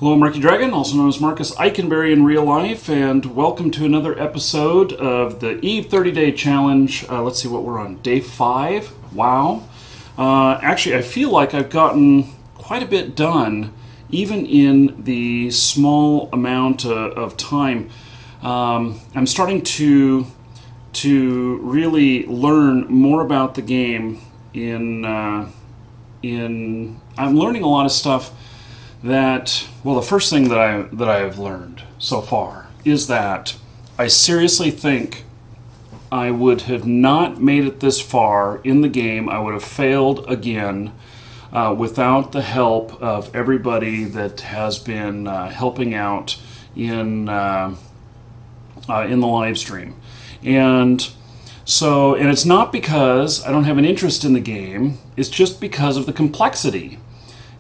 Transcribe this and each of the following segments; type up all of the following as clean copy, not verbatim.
Hello, Markeedragon, also known as Marcus Eikenberry in real life, and welcome to another episode of the Eve 30-Day Challenge. Let's see what we're on, day 5. Wow. Actually, I feel like I've gotten quite a bit done, even in the small amount of time. I'm starting to really learn more about the game. I'm learning a lot of stuff that, well, the first thing that I have learned so far is that I seriously think I would have not made it this far in the game. I would have failed again without the help of everybody that has been helping out in the live stream. And it's not because I don't have an interest in the game, it's just because of the complexity.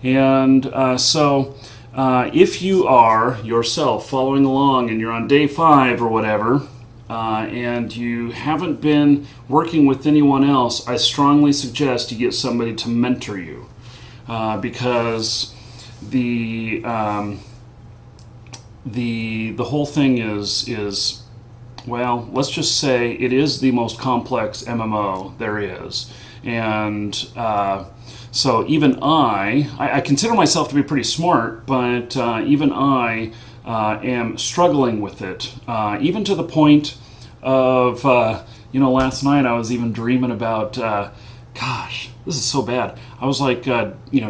And if you are yourself following along and you're on day 5 or whatever, and you haven't been working with anyone else, I strongly suggest you get somebody to mentor you, because the whole thing is, well, let's just say it is the most complex MMO there is. And so even I consider myself to be pretty smart, but even I am struggling with it, even to the point of, last night I was even dreaming about, gosh, this is so bad. I was like,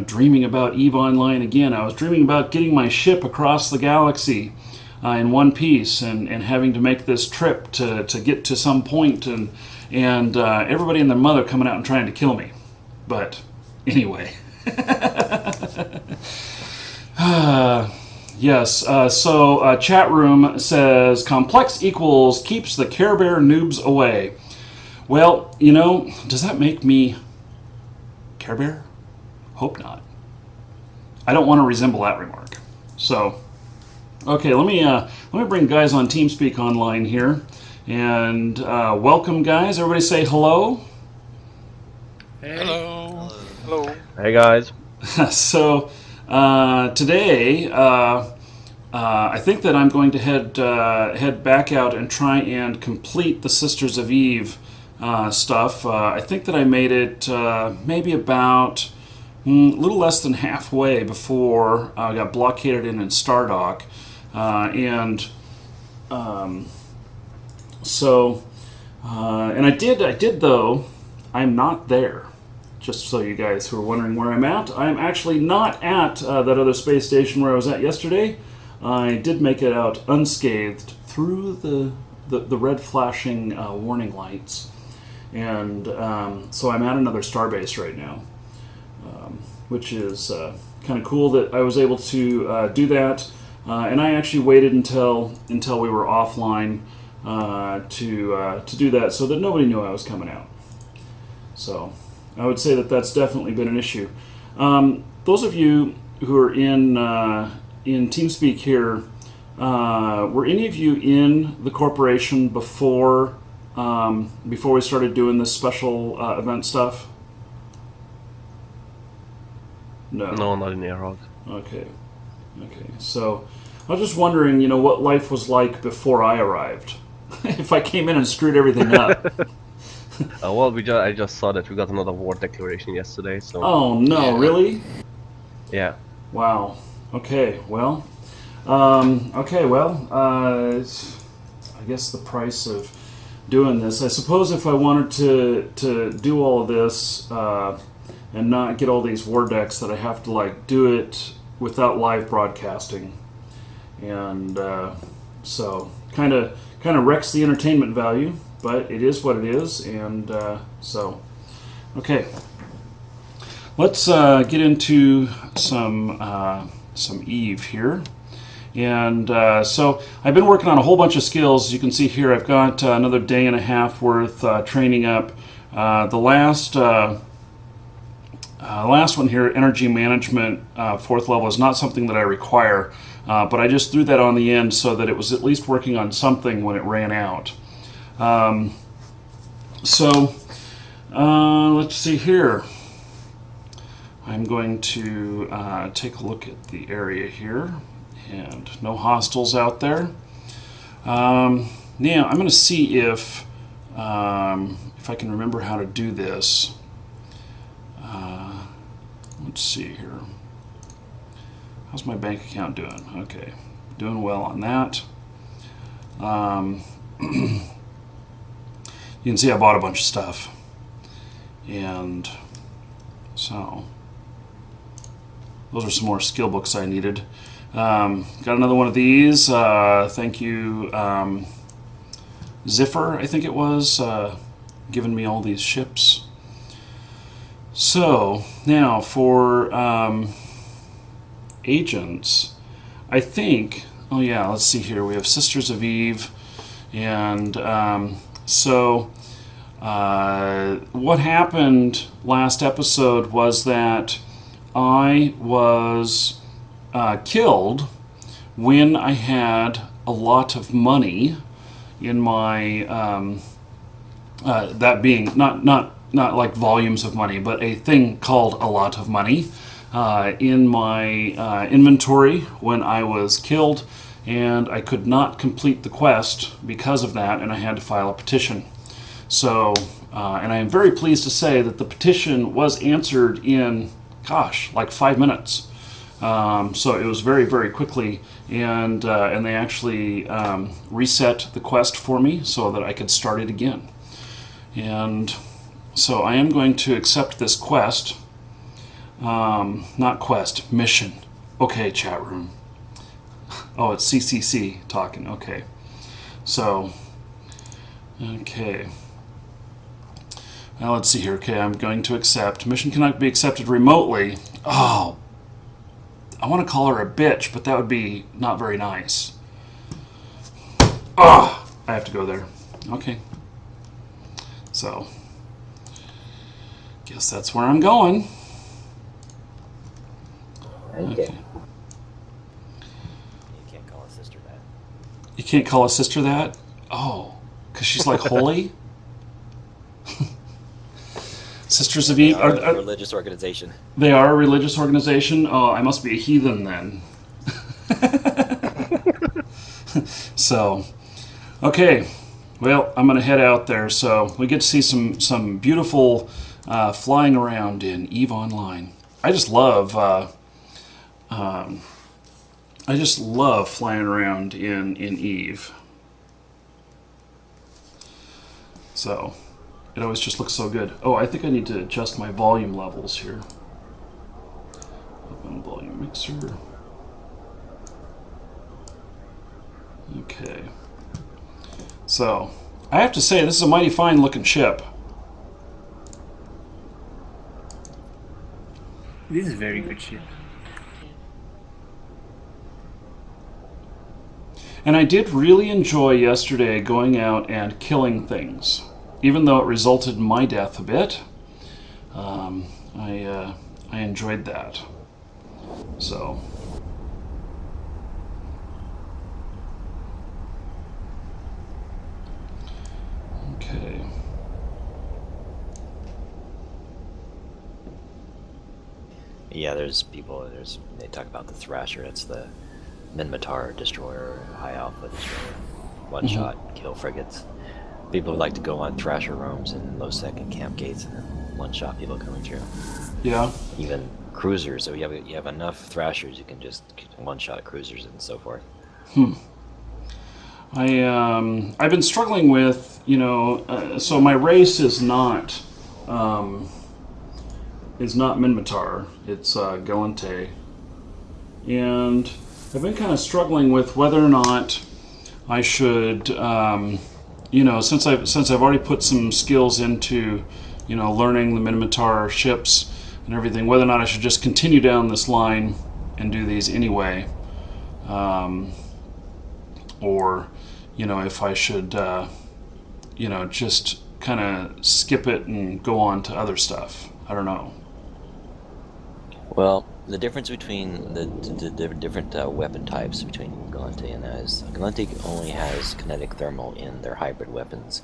dreaming about EVE Online again. I was dreaming about getting my ship across the galaxy in one piece and having to make this trip to get to some point, and everybody and their mother coming out and trying to kill me. But anyway. Yes, so chat room says complex equals keeps the Care Bear noobs away. Well, does that make me Care Bear? Hope not. I don't want to resemble that remark. So, okay, let me bring guys on TeamSpeak online here, and welcome, guys. Everybody say hello. Hey. Hello. Hello. Hey guys. So today, I think that I'm going to head back out and try and complete the Sisters of Eve stuff. I think that I made it maybe about a little less than halfway before I got blockaded in Stardock, and I did though. I'm not there. Just so you guys who are wondering where I'm at, I'm actually not at that other space station where I was at yesterday. I did make it out unscathed through the red flashing warning lights. And so I'm at another starbase right now, which is kind of cool that I was able to do that. And I actually waited until we were offline to do that, so that nobody knew I was coming out. So I would say that that's definitely been an issue. Those of you who are in TeamSpeak here, were any of you in the corporation before we started doing this special event stuff? No. No, not in Airhawk. Okay. So I was just wondering, what life was like before I arrived. If I came in and screwed everything up. Well, I just saw that we got another war declaration yesterday, so... Oh, no, yeah. Really? Yeah. Wow. Okay, well... I guess the price of doing this... I suppose if I wanted to do all of this and not get all these war decks, that I have to, do it without live broadcasting. And so, kind of wrecks the entertainment value. But it is what it is, and okay. Let's get into some Eve here, and so I've been working on a whole bunch of skills. As you can see here, I've got another day and a half worth training up. The last one here, energy management, 4th level, is not something that I require, but I just threw that on the end so that it was at least working on something when it ran out. Let's see here. I'm going to take a look at the area here, And no hostiles out there. Now, I'm going to see if I can remember how to do this. Let's see here. How's my bank account doing? Okay, doing well on that. You can see I bought a bunch of stuff. And so, those are some more skill books I needed. Got another one of these. Thank you, Ziffer, I think it was, giving me all these ships. So, now for agents, I think, oh yeah, let's see here. We have Sisters of Eve, and what happened last episode was that I was killed when I had a lot of money in my that being not like volumes of money, but a thing called a lot of money in my inventory when I was killed, and I could not complete the quest because of that, and I had to file a petition. So, and I am very pleased to say that the petition was answered in, gosh, like 5 minutes. So it was very, very quickly, and they actually reset the quest for me so that I could start it again. And so I am going to accept this quest. Not quest, mission. Okay, chat room. Oh, it's CCC talking. Okay. So, okay. Now let's see here. Okay, I'm going to accept. Mission cannot be accepted remotely. Oh, I want to call her a bitch, but that would be not very nice. Ah, I have to go there. Okay. So, guess that's where I'm going. Okay. You can't call a sister that. You can't call a sister that? Oh, because she's like holy? Sisters of Eve? They are a religious organization. They are a religious organization? Oh, I must be a heathen then. So, okay. Well, I'm going to head out there. So we get to see some beautiful flying around in EVE Online. I just love flying around in EVE. So it always just looks so good. Oh, I think I need to adjust my volume levels here. Open volume mixer. Okay. So, I have to say, this is a mighty fine looking ship. This is a very good ship. And I did really enjoy yesterday going out and killing things. Even though it resulted in my death a bit, I enjoyed that. So, okay. Yeah, they talk about the Thrasher. It's the Minmatar destroyer, high alpha destroyer, one shot, kill frigates. People would like to go on Thrasher roams and low sec and camp gates and one shot people coming through. Yeah. Even cruisers. So you have enough Thrashers, you can just one shot cruisers and so forth. I've been struggling with, so my race is not Minmatar, it's Galante, and I've been kind of struggling with whether or not I should, since I've already put some skills into, learning the Minmatar ships and everything, whether or not I should just continue down this line and do these anyway, or if I should, just kind of skip it and go on to other stuff. I don't know. Well, the difference between the different weapon types between Galante and that is Galante only has kinetic thermal in their hybrid weapons,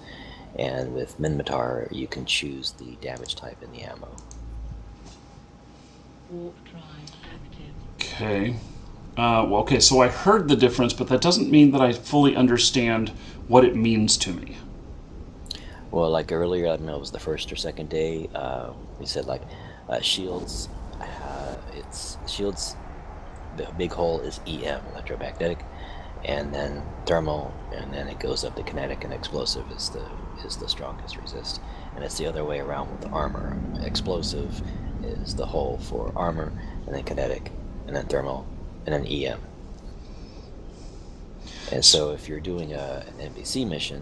and with Minmatar you can choose the damage type in the ammo. Okay. Well, okay, so I heard the difference, but that doesn't mean that I fully understand what it means to me. Well, like earlier, I don't know, it was the first or second day. We said like shields. It's shields. The big hole is EM, electromagnetic, and then thermal, and then it goes up to kinetic, and explosive is the strongest resist. And it's the other way around with the armor. Explosive is the hole for armor, and then kinetic, and then thermal, and then EM. And so if you're doing an NPC mission,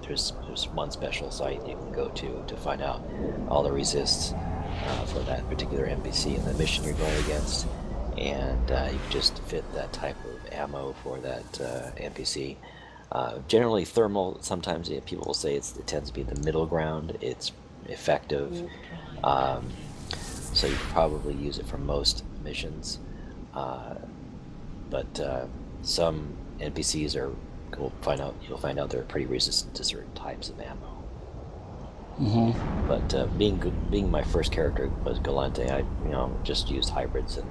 there's one special site you can go to find out all the resists for that particular NPC and the mission you're going against, and you can just fit that type of ammo for that NPC. Generally thermal, sometimes people will say it tends to be the middle ground. It's effective, so you can probably use it for most missions, but some NPCs you'll find out they're pretty resistant to certain types of ammo. Mm-hmm. But being my first character was Galante, I just used hybrids, and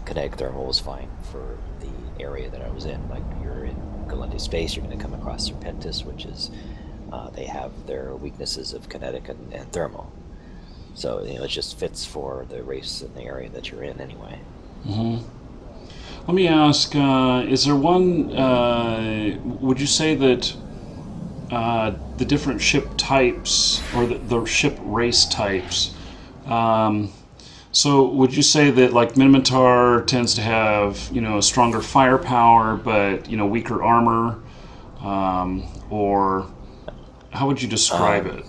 kinetic thermal was fine for the area that I was in. Like you're in Galante space, you're going to come across Serpentis, which is they have their weaknesses of kinetic and thermal. So it just fits for the race and the area that you're in anyway. Mm-hmm. Let me ask, is there one, would you say that the different ship types, or the ship race types, so would you say that like Minotaur tends to have, stronger firepower, but, weaker armor, or how would you describe it?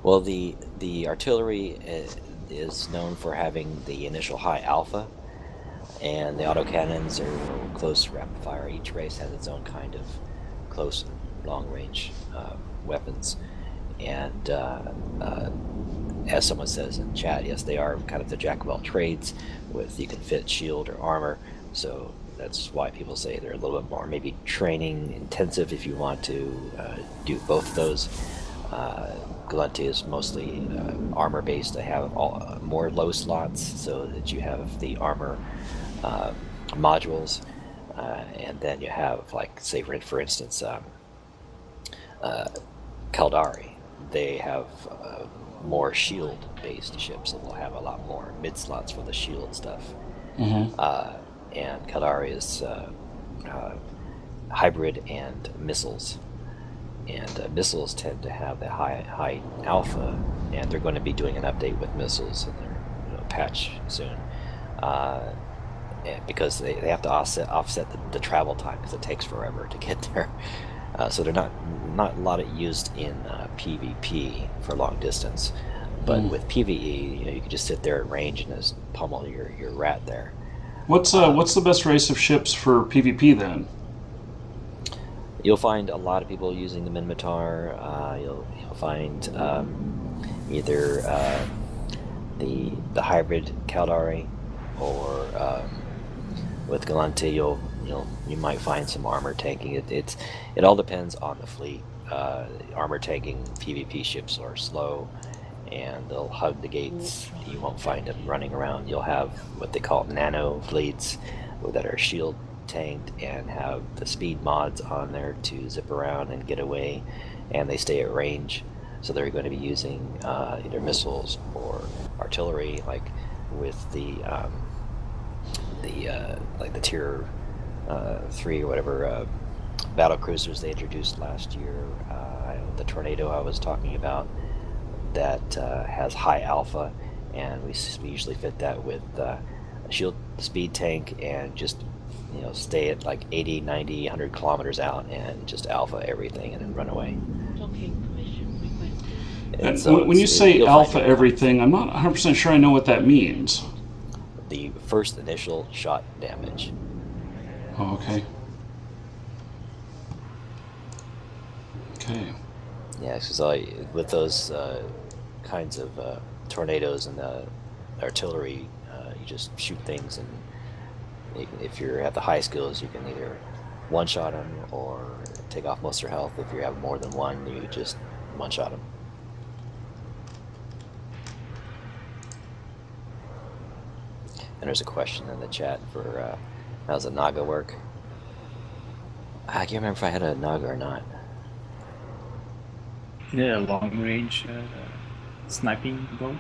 Well, the artillery is known for having the initial high alpha, and the autocannons are close rapid fire. Each race has its own kind of close and long range weapons, and as someone says in chat, yes, they are kind of the jack of all trades. You can fit shield or armor, so that's why people say they're a little bit more maybe training intensive if you want to do both of those. Galante is mostly armor based. I have more low slots so that you have the armor modules, and then you have, like, say for instance, Caldari. They have more shield based ships, and will have a lot more mid slots for the shield stuff. Mm-hmm. And Caldari is hybrid and missiles. And missiles tend to have the high alpha, and they're going to be doing an update with missiles in their patch soon, because they have to offset the travel time, because it takes forever to get there. So they're not a lot of used in PvP for long distance, but with PvE, you can just sit there at range and just pummel your rat there. What's the best race of ships for PvP then? You'll find a lot of people using the Minotaur. You'll find either the hybrid Caldari, or with Galante you might find some armor tanking. It all depends on the fleet. Armor tanking PvP ships are slow, and they'll hug the gates. You won't find them running around. You'll have what they call nano fleets that are shield tanked and have the speed mods on there to zip around and get away, and they stay at range, so they're going to be using either missiles or artillery, like with the tier 3 or whatever battle cruisers they introduced last year. The Tornado I was talking about, that has high alpha, and we usually fit that with a shield speed tank, and just stay at like 80, 90, 100 kilometers out and just alpha everything and then run away. And so when you say alpha everything, I'm not 100% sure I know what that means. The first initial shot damage. Oh, okay. Okay. Yeah, because with those kinds of tornadoes and the artillery, you just shoot things, and if you're at the high skills, you can either one-shot them or take off most of their health. If you have more than one, you just one-shot them. And there's a question in the chat for how's the Naga work? I can't remember if I had a Naga or not. Yeah, long range sniping bow.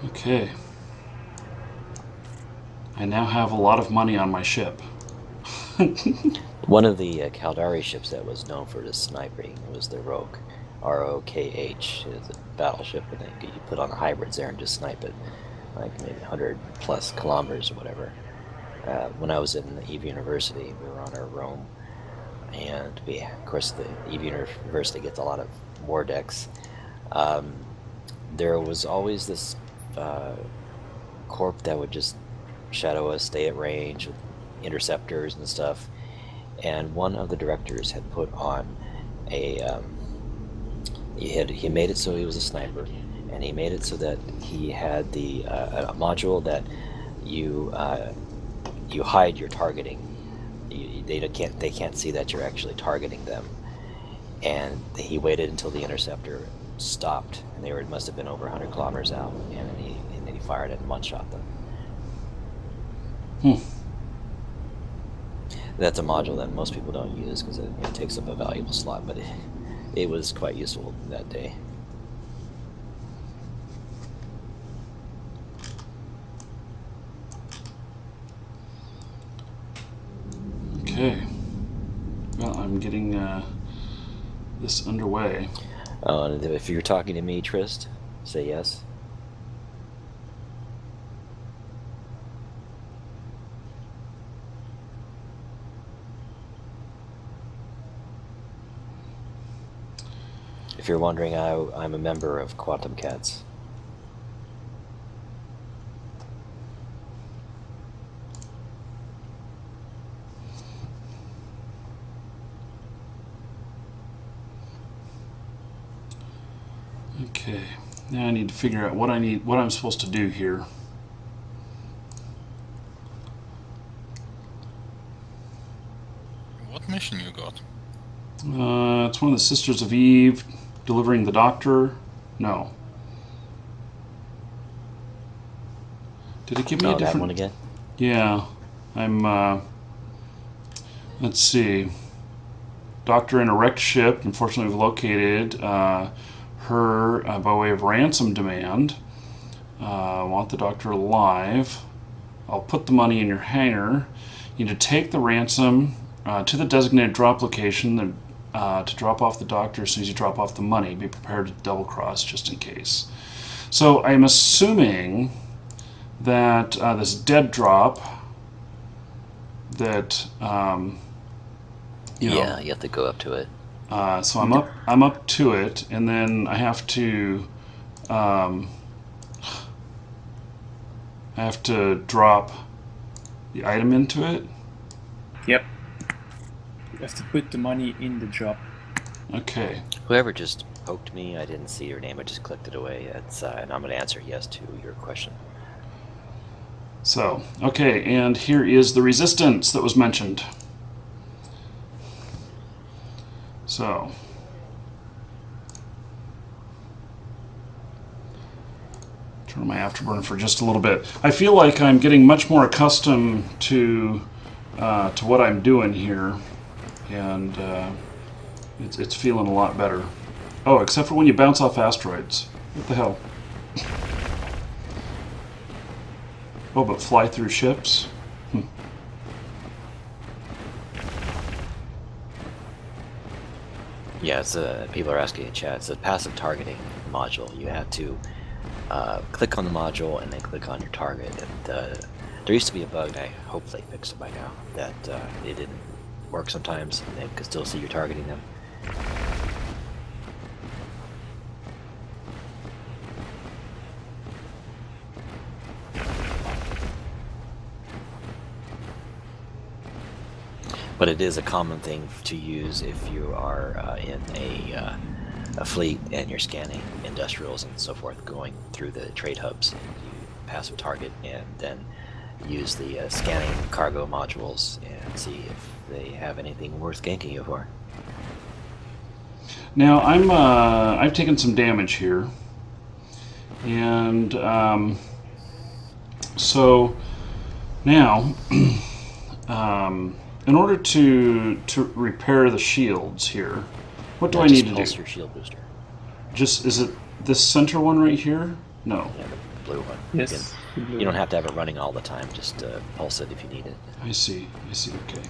Okay. I now have a lot of money on my ship. One of the Caldari ships that was known for the sniping was the Roke, R-O-K-H. It's a battleship, and then you put on the hybrids there and just snipe it, like maybe 100 plus kilometers or whatever. When I was in Eve University, we were on our Rome, and of course the Eve University gets a lot of war decks. There was always this corp that would just shadow us, stay at range with interceptors and stuff, and one of the directors had put on a he made it so he was a sniper, and he made it so that he had the a module that you hide your targeting. They can't see that you're actually targeting them, and he waited until the interceptor stopped, and they must have been over 100 kilometers out, and then he fired it and one-shot them. That's a module that most people don't use because it takes up a valuable slot, but it was quite useful that day. Okay. Well, I'm getting this underway. And if you're talking to me, Trist, say yes. If you're wondering, I'm a member of Quantum Cats. Okay. Now I need to figure out what I'm supposed to do here. What mission you got? It's one of the Sisters of Eve delivering the Doctor. No. Did it give me a different that one again? Yeah. I'm let's see. Doctor in a wrecked ship. Unfortunately, we've located her by way of ransom demand. Want the Doctor alive. I'll put the money in your hangar. You need to take the ransom to the designated drop location to drop off the Doctor as soon as you drop off the money. Be prepared to double cross just in case. So I'm assuming that this dead drop that you have to go up to it. So I'm up to it, and then I have to drop the item into it. Yep. You have to put the money in the drop. Okay. Whoever just poked me, I didn't see your name. I just clicked it away. And I'm going to answer yes to your question. So, okay, and here is the resistance that was mentioned. So, turn on my afterburner for just a little bit. I feel like I'm getting much more accustomed to what I'm doing here, and it's feeling a lot better. Oh, except for when you bounce off asteroids. What the hell? Oh, but fly through ships? Yeah, people are asking in chat. It's a passive targeting module. You have to click on the module and then click on your target. And there used to be a bug, I hope they fixed it by now, that it didn't work sometimes, and they could still see you're targeting them. But it is a common thing to use if you are in a fleet and you're scanning industrials and so forth, going through the trade hubs, and you passive target, and then use the scanning cargo modules and see if they have anything worth ganking you for. Now I've taken some damage here, and so now in order to repair the shields here, what do I need to do? Your shield booster. Just is it this center one right here? No. Yeah, the blue one. Yes. You don't have to have it running all the time. Just pulse it if you need it. I see. Okay.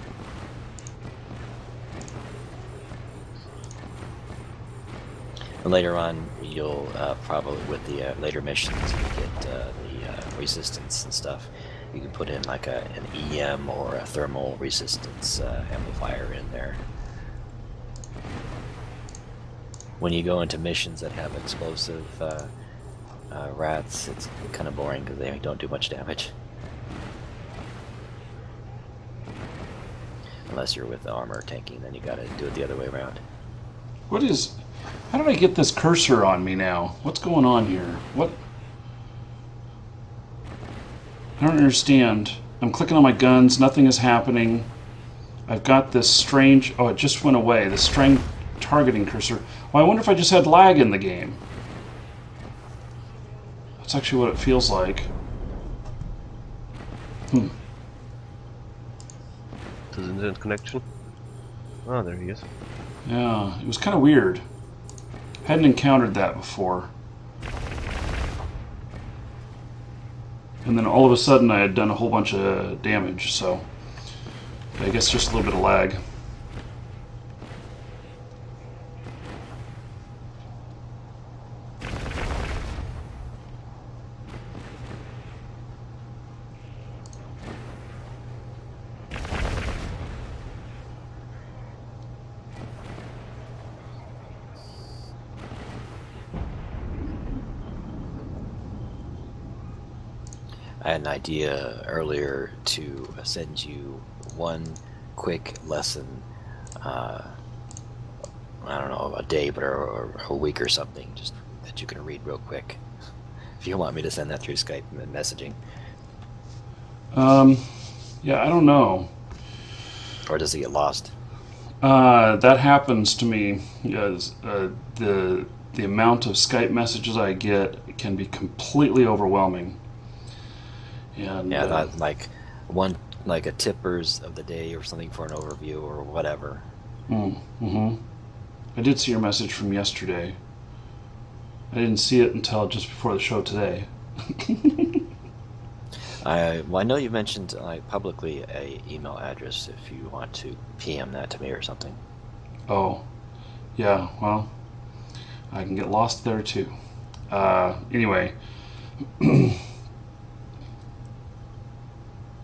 And later on, you'll probably, with the later missions, you get the resistance and stuff. You can put in like an EM or a thermal resistance amplifier in there. When you go into missions that have explosive rats, it's kind of boring because they don't do much damage. Unless you're with the armor tanking, then you gotta do it the other way around. What is... How did I get this cursor on me now? What's going on here? What? I don't understand. I'm clicking on my guns, nothing is happening. I've got this strange... Oh, it just went away. This strange targeting cursor. Well, I wonder if I just had lag in the game. That's actually what it feels like. Does internet connection? Oh, there he is. Yeah, it was kind of weird. Hadn't encountered that before. And then all of a sudden I had done a whole bunch of damage, so I guess just a little bit of lag. I had an idea earlier to send you one quick lesson, I don't know, a day or a week or something, just that you can read real quick. If you want me to send that through Skype and messaging. Yeah, I don't know. Or does it get lost? That happens to me. Yes, the amount of Skype messages I get can be completely overwhelming. And, yeah, that, like one, like a tippers of the day or something for an overview or whatever. I did see your message from yesterday. I didn't see it until just before the show today. Well, I know you mentioned publicly a email address if you want to PM that to me or something. Oh, yeah, well, I can get lost there too. Anyway,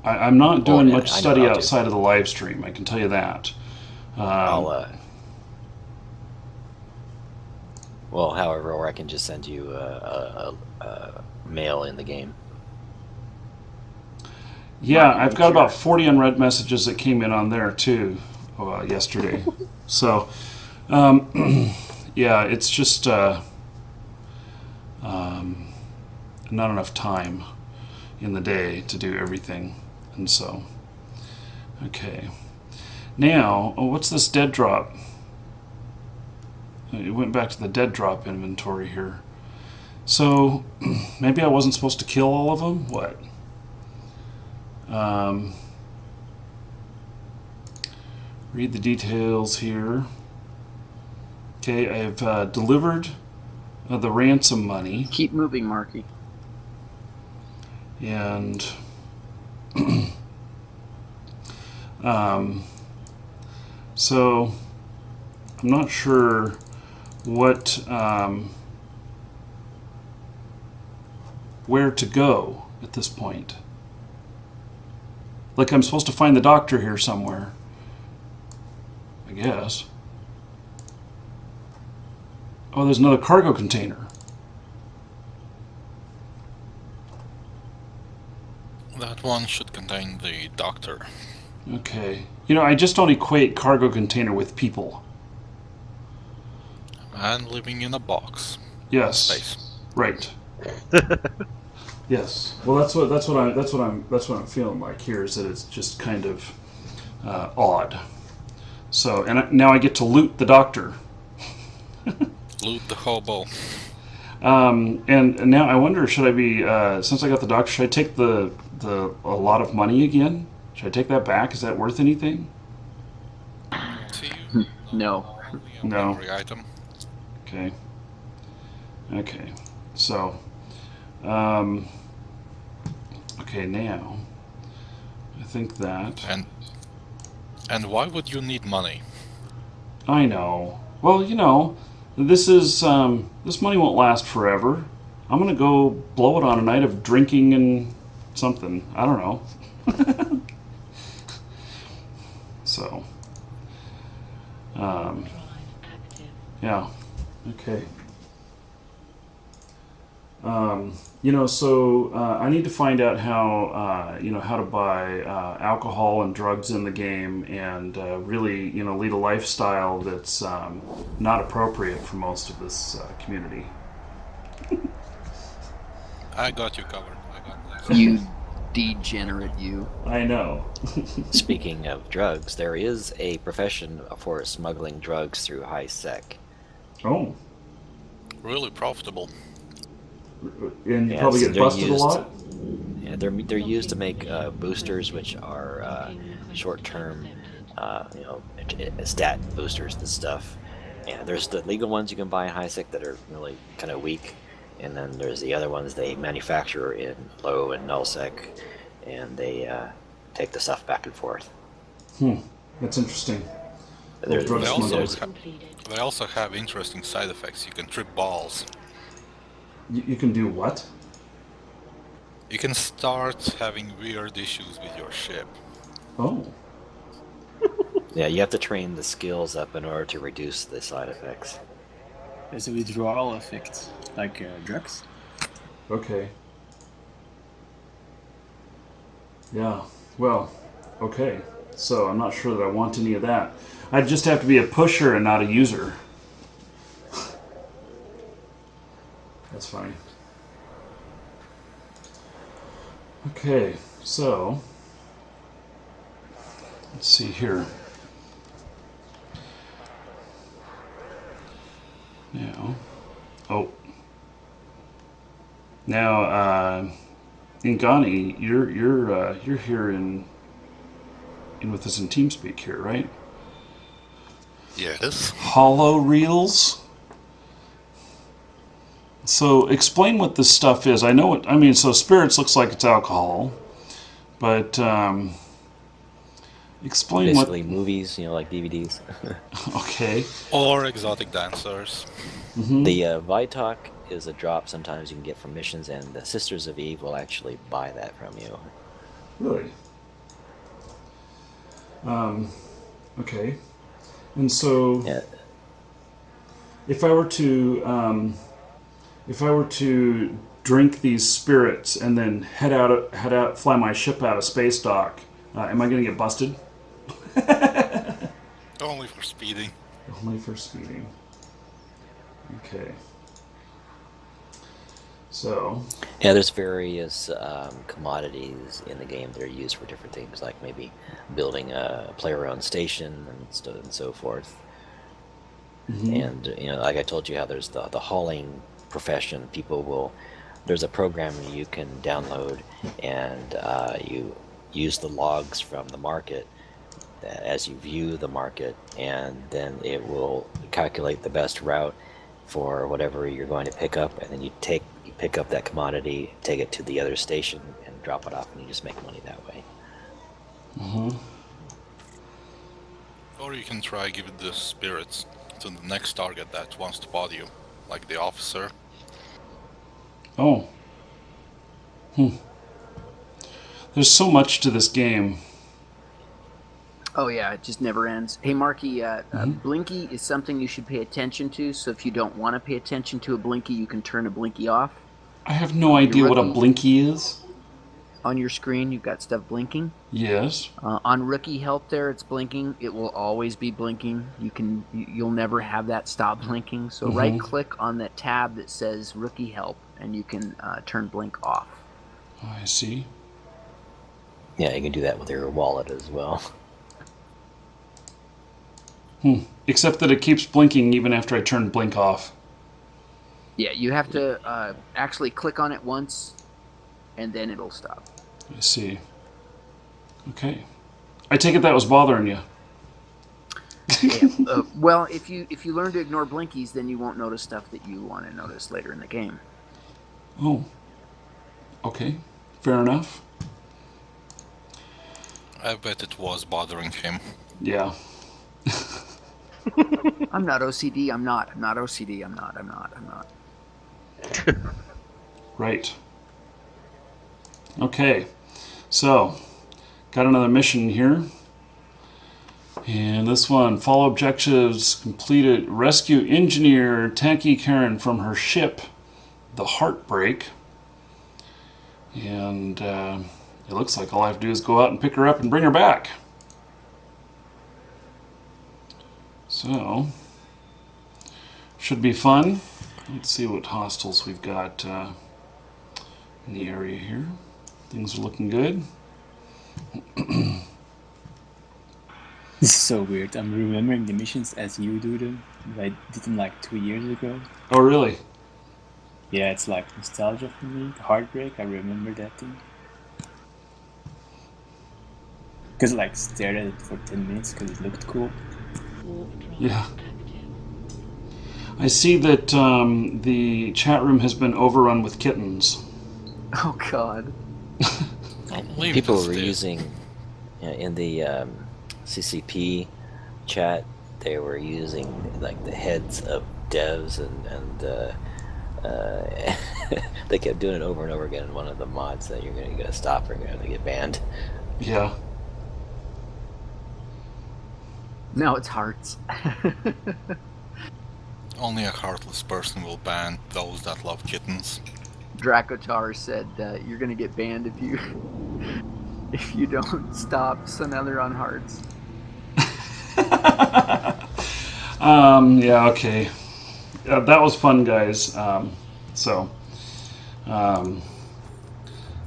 I'm not doing much study outside of the live stream, I can tell you that. Well, however, or I can just send you a mail in the game. Yeah, I've got about 40 unread messages that came in on there too yesterday. So, yeah, it's just not enough time in the day to do everything. And so, okay. Now, what's this dead drop? It went back to the dead drop inventory here. So, maybe I wasn't supposed to kill all of them? What? Read the details here. Okay, I've delivered the ransom money. Keep moving, Markee. And so I'm not sure what where to go at this point. Like I'm supposed to find the doctor here somewhere, I guess. Oh, there's another cargo container. That one should contain the doctor. Okay. You know, I just don't equate cargo container with people. A man living in a box. Yes. Space. Right. Yes. Well, that's what I'm feeling like here is that it's just kind of odd. So, and now I get to loot the doctor. Loot the hobo. And now I wonder, should I be since I got the doctor, should I take the a lot of money again? Should I take that back? Is that worth anything? See you. No. Only a No. memory item. Okay. Okay. So, okay, now I think that And why would you need money? I know. Well, you know, this is this money won't last forever. I'm gonna go blow it on a night of drinking and something. I don't know. So, yeah, okay. You know, so I need to find out how you know, how to buy alcohol and drugs in the game, and really, you know, lead a lifestyle that's not appropriate for most of this community. I got you covered. I got this. You degenerate, you. I know. Speaking of drugs, there is a profession for smuggling drugs through high sec. Oh, Really profitable. and you Yeah, probably so get they're busted a used- lot. Yeah, they're used to make boosters, which are short-term, you know, stat boosters and stuff. And there's the legal ones you can buy in high sec that are really kind of weak, and then there's the other ones they manufacture in low and null sec, and they take the stuff back and forth. That's interesting. There's- drug They also, there's- they also have interesting side effects. You can trip balls. You can do what? You can start having weird issues with your ship. Oh, Yeah, you have to train the skills up in order to reduce the side effects. There's a withdrawal effect, like drugs. okay. Yeah. Well, okay. So I'm not sure that I want any of that. I just have to be a pusher and not a user. That's fine. Okay, so let's see here. Now, now, Ingani, you're here in with us in TeamSpeak here, right? Yes. Hollow reels. So explain what this stuff is. I know it. I mean, so spirits looks like it's alcohol, but explain Basically, movies, you know, like DVDs. what. Okay. Or exotic dancers. The Vitalk is a drop sometimes you can get from missions, and the Sisters of Eve will actually buy that from you. Really. Okay. And so, Yeah, if I were to drink these spirits and then head out, fly my ship out of space dock, am I going to get busted? Only for speeding. Only for speeding. Okay. So, yeah. There's various commodities in the game that are used for different things, like maybe building a player-owned station and so forth. And you know, like I told you, how there's the hauling profession. People will. There's a program you can download, and you use the logs from the market as you view the market, and then it will calculate the best route for whatever you're going to pick up, and then you pick up that commodity, take it to the other station, and drop it off, and you just make money that way. Or you can try give the spirits to the next target that wants to bother you, like the officer. oh. There's so much to this game. Oh yeah, it just never ends. Hey Markee, Blinky is something you should pay attention to. So if you don't want to pay attention to a Blinky, you can turn a Blinky off. I have no idea what a rookie. blinky is. On your screen, you've got stuff blinking. Yes. On rookie help, there it's blinking. It will always be blinking. You'll never have that stop blinking. So right click on that tab that says rookie help, and you can turn blink off. I see. Yeah, you can do that with your wallet as well. Except that it keeps blinking even after I turn blink off. Yeah, you have to actually click on it once, and then it'll stop. I see. Okay. I take it that was bothering you. Yeah. Well, if you learn to ignore blinkies, then you won't notice stuff that you want to notice later in the game. Oh. Okay. Fair enough. I bet it was bothering him. Yeah. I'm not OCD. I'm not OCD. I'm not. Right. Okay. So, got another mission here. And this one, follow objectives completed. Rescue engineer Tanky Karen from her ship, the Heartbreak. And it looks like all I have to do is go out and pick her up and bring her back. So, should be fun. Let's see what hostiles we've got in the area here. Things are looking good. This is so weird. I'm remembering the missions as you do them. I did them like 2 years ago. Oh, really? Yeah, it's like nostalgia for me. The Heartbreak, I remember that thing. Because I like stared at it for 10 minutes because it looked cool. Yeah. I see that the chat room has been overrun with kittens. Oh God. People were using in the CCP chat. They were using like the heads of devs and they kept doing it over and over again. And one of the mods that you're gonna stop or you're gonna get banned. Yeah. No, it's hearts. Only a heartless person will ban those that love kittens. Dracotar said you're gonna get banned if you don't stop. So now they're on hearts. Yeah, okay. That was fun, guys.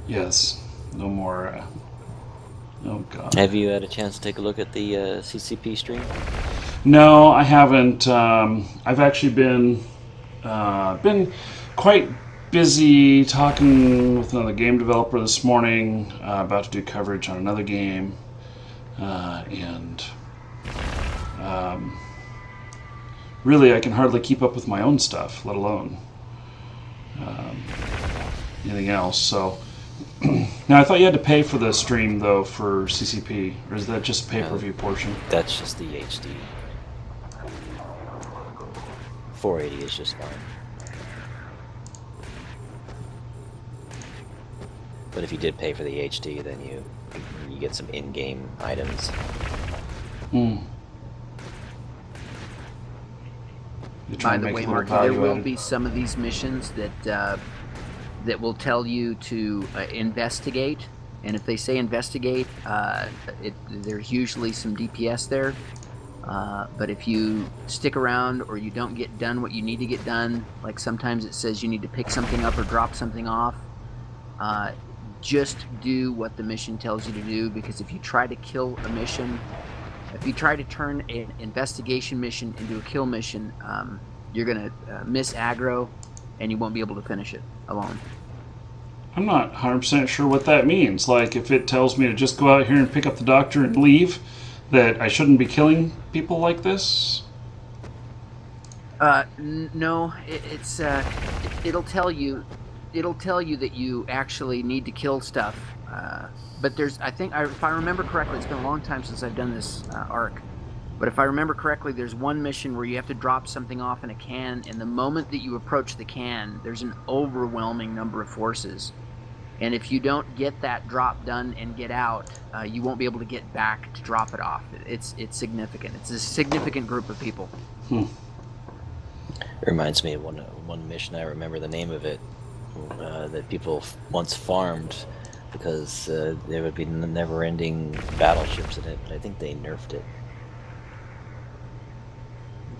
Yes. No more. Oh, God. Have you had a chance to take a look at the CCP stream? No, I haven't. I've actually been quite busy talking with another game developer this morning, about to do coverage on another game, and really I can hardly keep up with my own stuff, let alone anything else. So now I thought you had to pay for the stream though for CCP, or is that just pay-per-view portion? That's just the HD. 480 is just fine. But if you did pay for the HD, then you get some in-game items. By the way, Markee, there will be some of these missions that will tell you to investigate, and if they say investigate, there's usually some DPS there. But if you stick around or you don't get done what you need to get done, like sometimes it says you need to pick something up or drop something off, just do what the mission tells you to do, because if you try to kill a mission, if you try to turn an investigation mission into a kill mission, you're going to miss aggro and you won't be able to finish it alone. I'm not 100% sure what that means. Like, if it tells me to just go out here and pick up the doctor and leave, that I shouldn't be killing people like this? No, it'll tell you that you actually need to kill stuff. But I think if I remember correctly, it's been a long time since I've done this arc, but if I remember correctly, there's one mission where you have to drop something off in a can, and the moment that you approach the can, there's an overwhelming number of forces. And if you don't get that drop done and get out, you won't be able to get back to drop it off. It's significant. It's a significant group of people. It reminds me of one mission, I remember the name of it, that people once farmed because there would be never-ending battleships in it, but I think they nerfed it.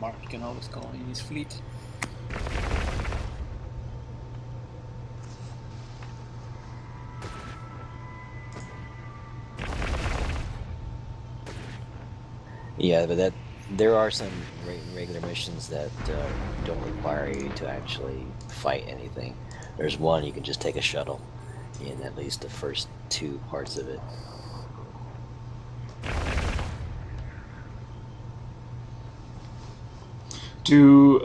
Markee can always call in his fleet. Yeah, but there are some regular missions that don't require you to actually fight anything. There's one you can just take a shuttle in at least the first 2 parts of it. Do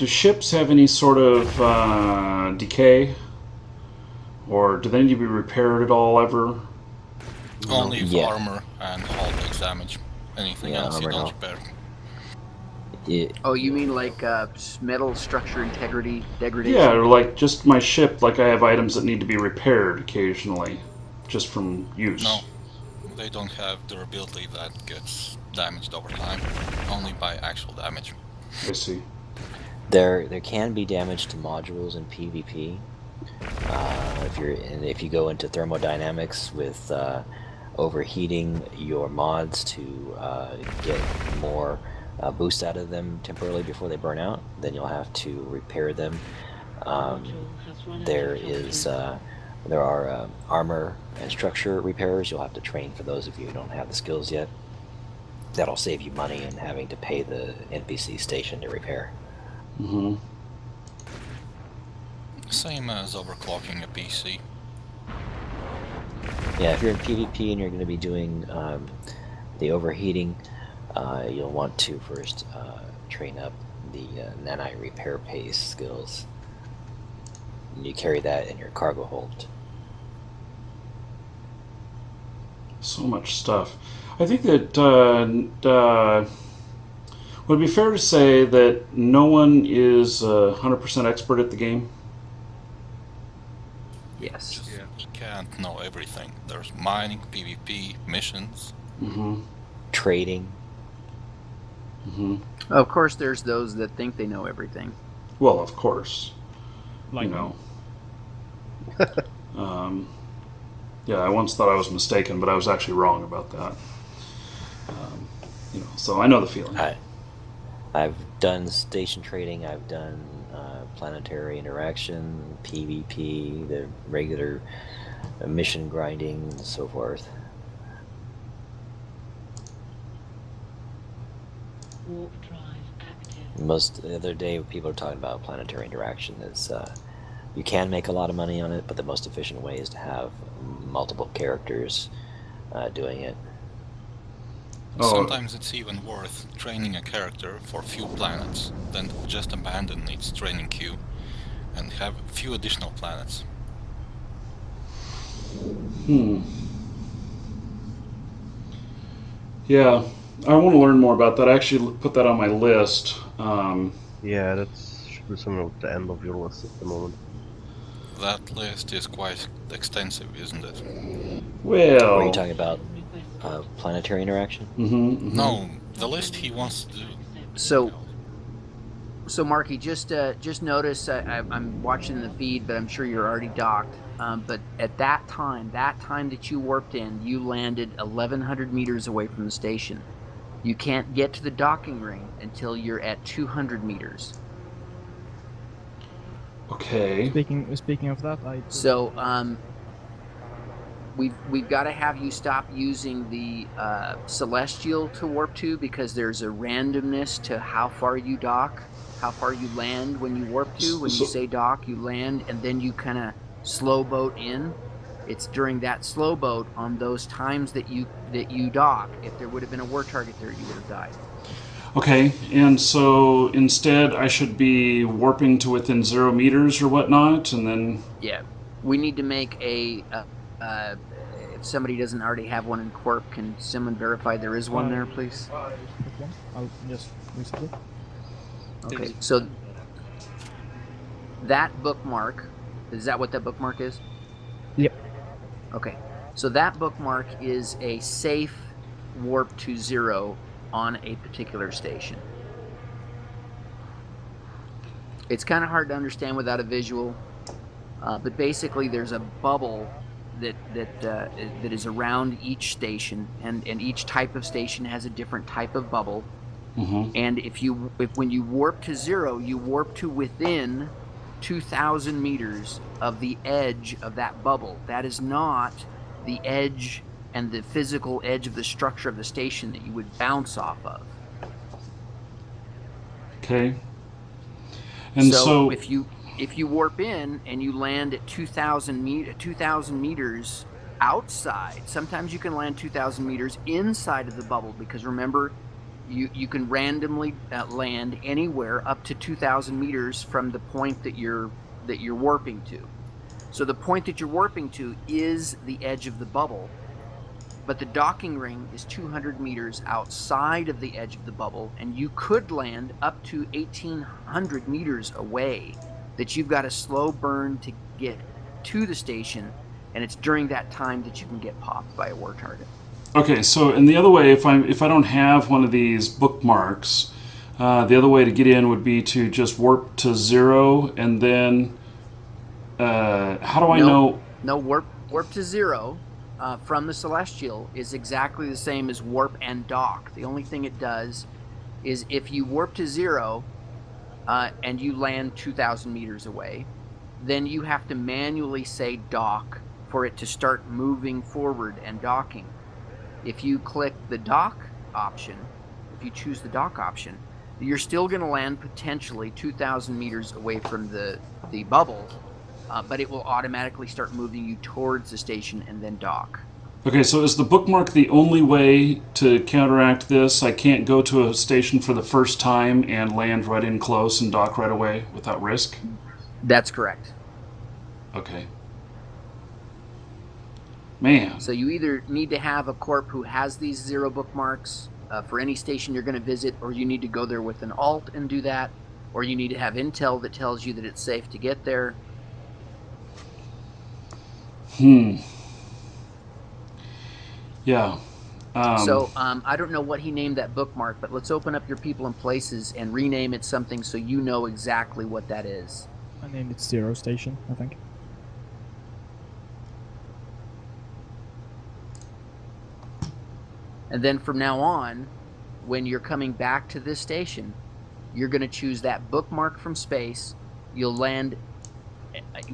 ships have any sort of decay, or do they need to be repaired at all ever? Only if Yeah. armor and hull takes damage. Anything else you armor don't and repair. Oh, you mean like metal structure integrity degradation? Yeah, or like just my ship, like I have items that need to be repaired occasionally, just from use. No, they don't have durability that gets damaged over time. Only by actual damage. I see. There can be damage to modules in PvP. If you go into thermodynamics with overheating your mods to get more boost out of them temporarily before they burn out, then you'll have to repair them. There are armor and structure repairers. You'll have to train for those if you don't have the skills yet. That'll save you money in having to pay the NPC station to repair. Mm-hmm. Same as overclocking a PC. Yeah, if you're in PvP and you're going to be doing the overheating, you'll want to first train up the nanite repair pace skills. And you carry that in your cargo hold. So much stuff. I think that would it be fair to say that no one is 100% expert at the game? Yes. You can't know everything. There's mining, PvP, missions. Mm-hmm. Trading. Mm-hmm. Of course, there's those that think they know everything. Well, of course. Like, you know. Yeah, I once thought I was mistaken, but I was actually wrong about that. So I know the feeling. I've done station trading. I've done planetary interaction, PvP, the regular mission grinding, and so forth. Warp drive active. The other day, people are talking about planetary interaction. You can make a lot of money on it, but the most efficient way is to have multiple characters doing it. Sometimes it's even worth training a character for a few planets, then just abandon its training queue and have a few additional planets. Yeah, I want to learn more about that. I actually put that on my list. Yeah, that should be something at the end of your list at the moment. That list is quite extensive, isn't it? Well... Are you talking about planetary interaction? Mm-hmm. No, the list he wants to do. So Markee, just notice I'm watching the feed, but I'm sure you're already docked. But at that time that you warped in, you landed 1,100 meters away from the station. You can't get to the docking ring until you're at 200 meters. Okay. Speaking of that, So we've got to have you stop using the celestial to warp to, because there's a randomness to how far you dock, how far you land when you warp to. When you say dock, you land, and then you kind of slow boat in. It's during that slow boat on those times that you dock. If there would have been a war target there, you would have died. Okay, and so instead I should be warping to within 0 meters or whatnot, and then... Yeah. We need to make a... if somebody doesn't already have one in Corp, can someone verify there is one there, please? I'll just reset it. Okay, so that bookmark, is that what that bookmark is? Yep. Okay, so that bookmark is a safe warp to 0 on a particular station. It's kind of hard to understand without a visual, but basically there's a bubble that is around each station, and each type of station has a different type of bubble. Mm-hmm. And when you warp to 0, you warp to within 2,000 meters of the edge of that bubble. That is not the edge and the physical edge of the structure of the station that you would bounce off of. Okay. And so if you warp in and you land at 2,000 meters outside, sometimes you can land 2,000 meters inside of the bubble, because remember, you can randomly land anywhere up to 2,000 meters from the point that you're warping to. So the point that you're warping to is the edge of the bubble, but the docking ring is 200 meters outside of the edge of the bubble, and you could land up to 1,800 meters away, that you've got a slow burn to get to the station, and it's during that time that you can get popped by a war target. Okay, so in the other way, if I don't have one of these bookmarks, the other way to get in would be to just warp to 0, and then how do I know? No, warp to 0 from the Celestial is exactly the same as warp and dock. The only thing it does is if you warp to 0 and you land 2,000 meters away, then you have to manually say dock for it to start moving forward and docking. If you click the dock option, if you choose the dock option, you're still going to land potentially 2,000 meters away from the bubble, but it will automatically start moving you towards the station and then dock. Okay, so is the bookmark the only way to counteract this? I can't go to a station for the first time and land right in close and dock right away without risk? That's correct. Okay. Man. So you either need to have a corp who has these 0 bookmarks for any station you're going to visit, or you need to go there with an alt and do that, or you need to have intel that tells you that it's safe to get there. Yeah. So I don't know what he named that bookmark, but let's open up your people and places and rename it something so you know exactly what that is. I named it 0 Station, I think. And then from now on, when you're coming back to this station, you're going to choose that bookmark from space. You'll land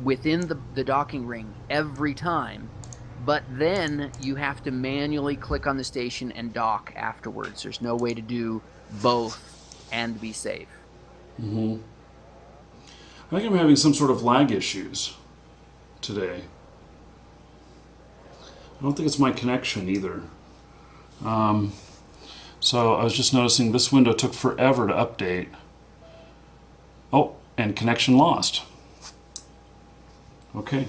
within the docking ring every time, but then you have to manually click on the station and dock afterwards. There's no way to do both and be safe. I think I'm having some sort of lag issues today. I don't think it's my connection either. So I was just noticing this window took forever to update. Oh, and connection lost. Okay.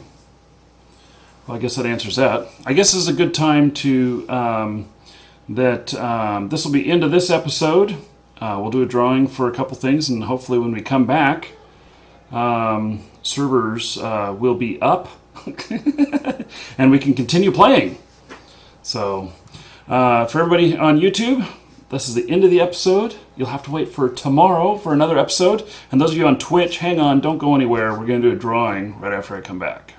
Well, I guess that answers that. I guess this is a good time to, this will be into this episode. We'll do a drawing for a couple things, and hopefully when we come back, servers will be up, and we can continue playing. So, for everybody on YouTube, this is the end of the episode. You'll have to wait for tomorrow for another episode. And those of you on Twitch, hang on, don't go anywhere. We're going to do a drawing right after I come back.